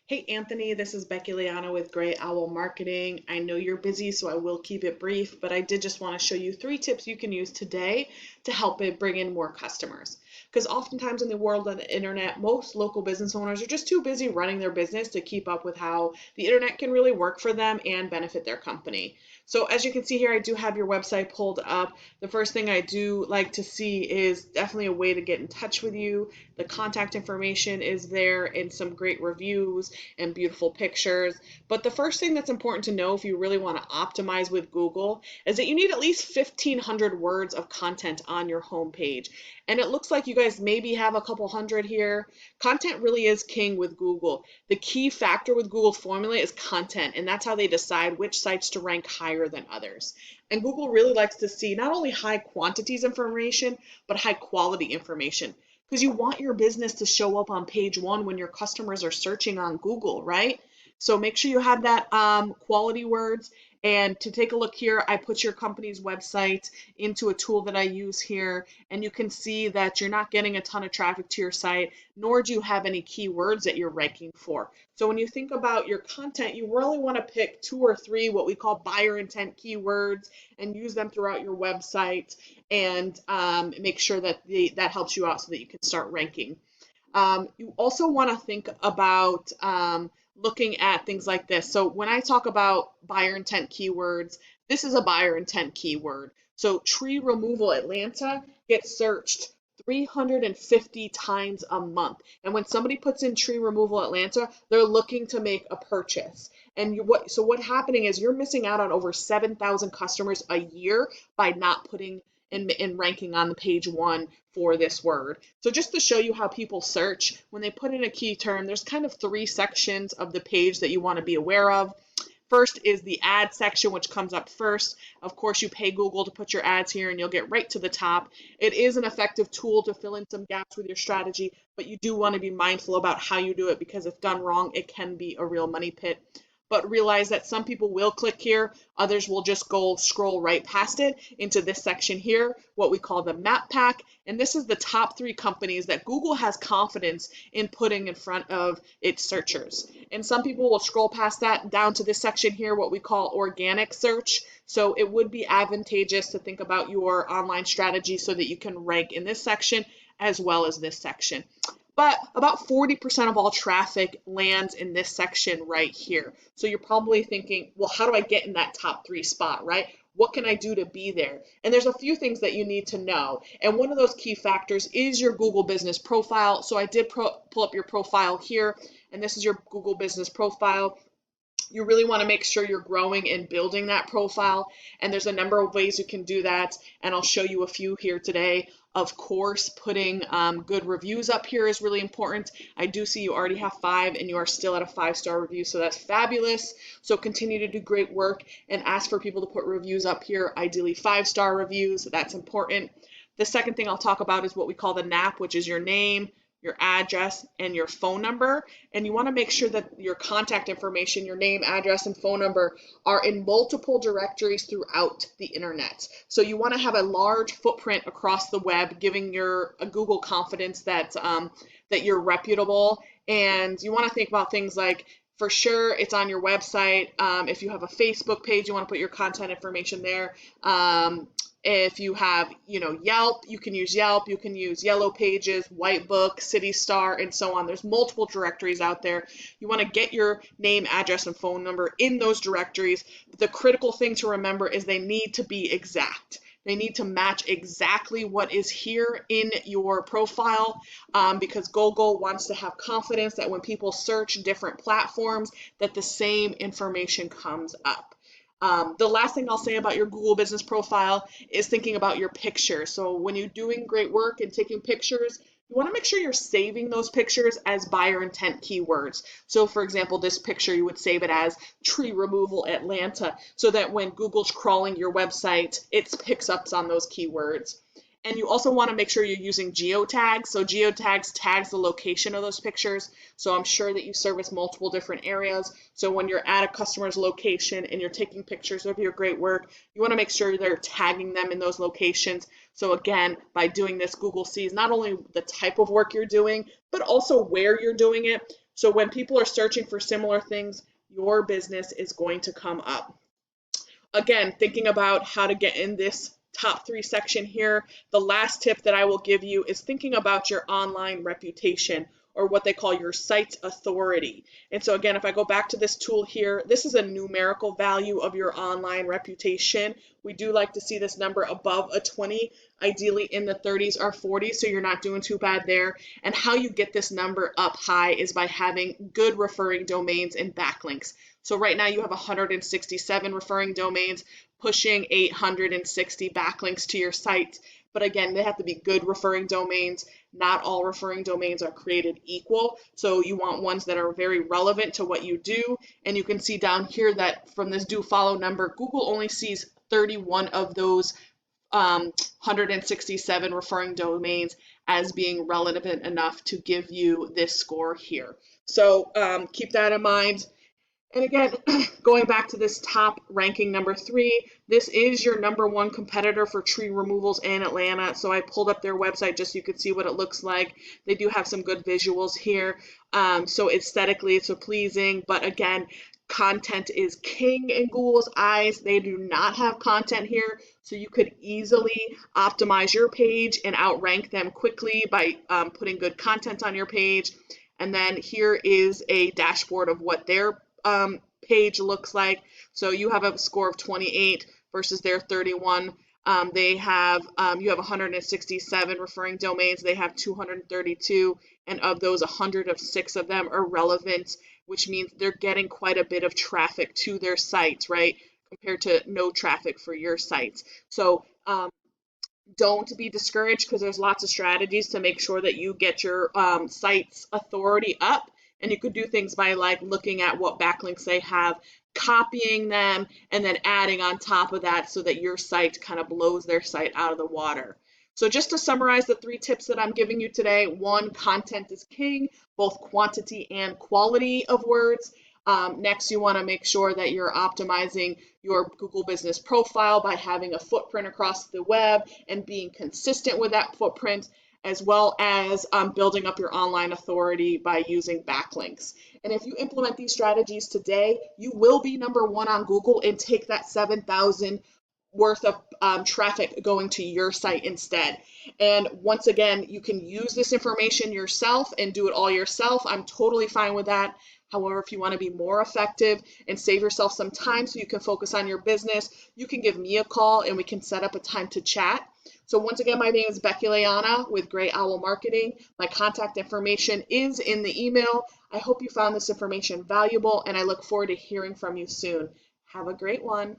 Hey Anthony, this is Becky with Gray Owl Marketing. I know you're busy, so I will keep it brief, but I did just want to show you 3 tips you can use today to help it bring in more customers. Because oftentimes in the world of the internet, most local business owners are just too busy running their business to keep up with how the internet can really work for them and benefit their company. So as you can see here, I do have your website pulled up. The first thing I do like to see is definitely a way to get in touch with you. The contact information is there and some great reviews and beautiful pictures. But the first thing that's important to know if you really want to optimize with Google is that you need at least 1,500 words of content on your homepage. And it looks like you guys maybe have a couple hundred here. Content really is king with Google. The key factor with Google's formula is content, and that's how they decide which sites to rank higher than others. And Google really likes to see not only high quantities information, but high quality information, because you want your business to show up on page one when your customers are searching on Google, right? So make sure you have that quality words. And to take a look here, I put your company's website into a tool that I use here, and you can see that you're not getting a ton of traffic to your site, nor do you have any keywords that you're ranking for. So when you think about your content, you really want to pick 2 or 3 what we call buyer intent keywords and use them throughout your website, and make sure that that helps you out so that you can start ranking. You also want to think about looking at things like this. So when I talk about buyer intent keywords, this is a buyer intent keyword. So tree removal Atlanta gets searched 350 times a month. And when somebody puts in tree removal Atlanta, they're looking to make a purchase. And what's happening is you're missing out on over 7,000 customers a year by not putting in ranking on the page one for this word. So just to show you how people search, when they put in a key term, there's kind of 3 sections of the page that you want to be aware of. First is the ad section, which comes up first. Of course, you pay Google to put your ads here and you'll get right to the top. It is an effective tool to fill in some gaps with your strategy, but you do want to be mindful about how you do it, because if done wrong, it can be a real money pit. But realize that some people will click here, others will just go scroll right past it into this section here, what we call the map pack. And this is the top 3 companies that Google has confidence in putting in front of its searchers. And some people will scroll past that down to this section here, what we call organic search. So it would be advantageous to think about your online strategy so that you can rank in this section as well as this section. But about 40% of all traffic lands in this section right here. So you're probably thinking, well, how do I get in that top 3 spot, right? What can I do to be there? And there's a few things that you need to know. And one of those key factors is your Google business profile. So I did pull up your profile here, and this is your Google business profile. You really want to make sure you're growing and building that profile. And there's a number of ways you can do that. And I'll show you a few here today. Of course, putting good reviews up here is really important. I do see you already have 5 and you are still at a 5-star review, so that's fabulous. So continue to do great work and ask for people to put reviews up here, ideally 5-star reviews. That's important. The second thing I'll talk about is what we call the NAP, which is your name, your address, and your phone number. And you want to make sure that your contact information, your name, address, and phone number are in multiple directories throughout the internet. So you want to have a large footprint across the web, giving your Google confidence that that you're reputable. And you want to think about things like, for sure, it's on your website. If you have a Facebook page, you want to put your contact information there. If you have, Yelp, you can use Yelp, you can use Yellow Pages, Whitebook, City Star, and so on. There's multiple directories out there. You want to get your name, address, and phone number in those directories. The critical thing to remember is they need to be exact. They need to match exactly what is here in your profile, because Google wants to have confidence that when people search different platforms, that the same information comes up. The last thing I'll say about your Google business profile is thinking about your pictures. So when you're doing great work and taking pictures, you want to make sure you're saving those pictures as buyer intent keywords. So for example, this picture, you would save it as tree removal Atlanta, so that when Google's crawling your website, it picks up on those keywords. And you also want to make sure you're using geotags. So geotags tags the location of those pictures. So I'm sure that you service multiple different areas. So when you're at a customer's location and you're taking pictures of your great work, you want to make sure they're tagging them in those locations. So again, by doing this, Google sees not only the type of work you're doing, but also where you're doing it. So when people are searching for similar things, your business is going to come up. Again, thinking about how to get in this top 3 section here, the last tip that I will give you is thinking about your online reputation, or what they call your site's authority. And so again, if I go back to this tool here, this is a numerical value of your online reputation. We do like to see this number above a 20, ideally in the 30s or 40s, so you're not doing too bad there. And how you get this number up high is by having good referring domains and backlinks. So right now you have 167 referring domains, pushing 860 backlinks to your site. But again, they have to be good referring domains. Not all referring domains are created equal. So you want ones that are very relevant to what you do. And you can see down here that from this do follow number, Google only sees 31 of those 167 referring domains as being relevant enough to give you this score here. So keep that in mind. And again, going back to this top ranking number 3, this is your number 1 competitor for tree removals in Atlanta. So I pulled up their website just so you could see what it looks like. They do have some good visuals here. So aesthetically, it's pleasing. But again, content is king in Google's eyes. They do not have content here. So you could easily optimize your page and outrank them quickly by putting good content on your page. And then here is a dashboard of what their page looks like. So you have a score of 28 versus their 31. You have 167 referring domains. They have 232, and of those, 106 of them are relevant, which means they're getting quite a bit of traffic to their site, right? Compared to no traffic for your sites. So don't be discouraged, because there's lots of strategies to make sure that you get your site's authority up. And you could do things by like looking at what backlinks they have, copying them, and then adding on top of that so that your site kind of blows their site out of the water. So just to summarize the 3 tips that I'm giving you today: 1, content is king, both quantity and quality of words. Next, you want to make sure that you're optimizing your Google business profile by having a footprint across the web and being consistent with that footprint, as well as building up your online authority by using backlinks. And if you implement these strategies today, you will be number 1 on Google and take that 7,000 worth of traffic going to your site instead. And once again, you can use this information yourself and do it all yourself. I'm totally fine with that. However, if you want to be more effective and save yourself some time so you can focus on your business, you can give me a call and we can set up a time to chat. So once again, my name is Becky with Great Owl Marketing. My contact information is in the email. I hope you found this information valuable, and I look forward to hearing from you soon. Have a great one.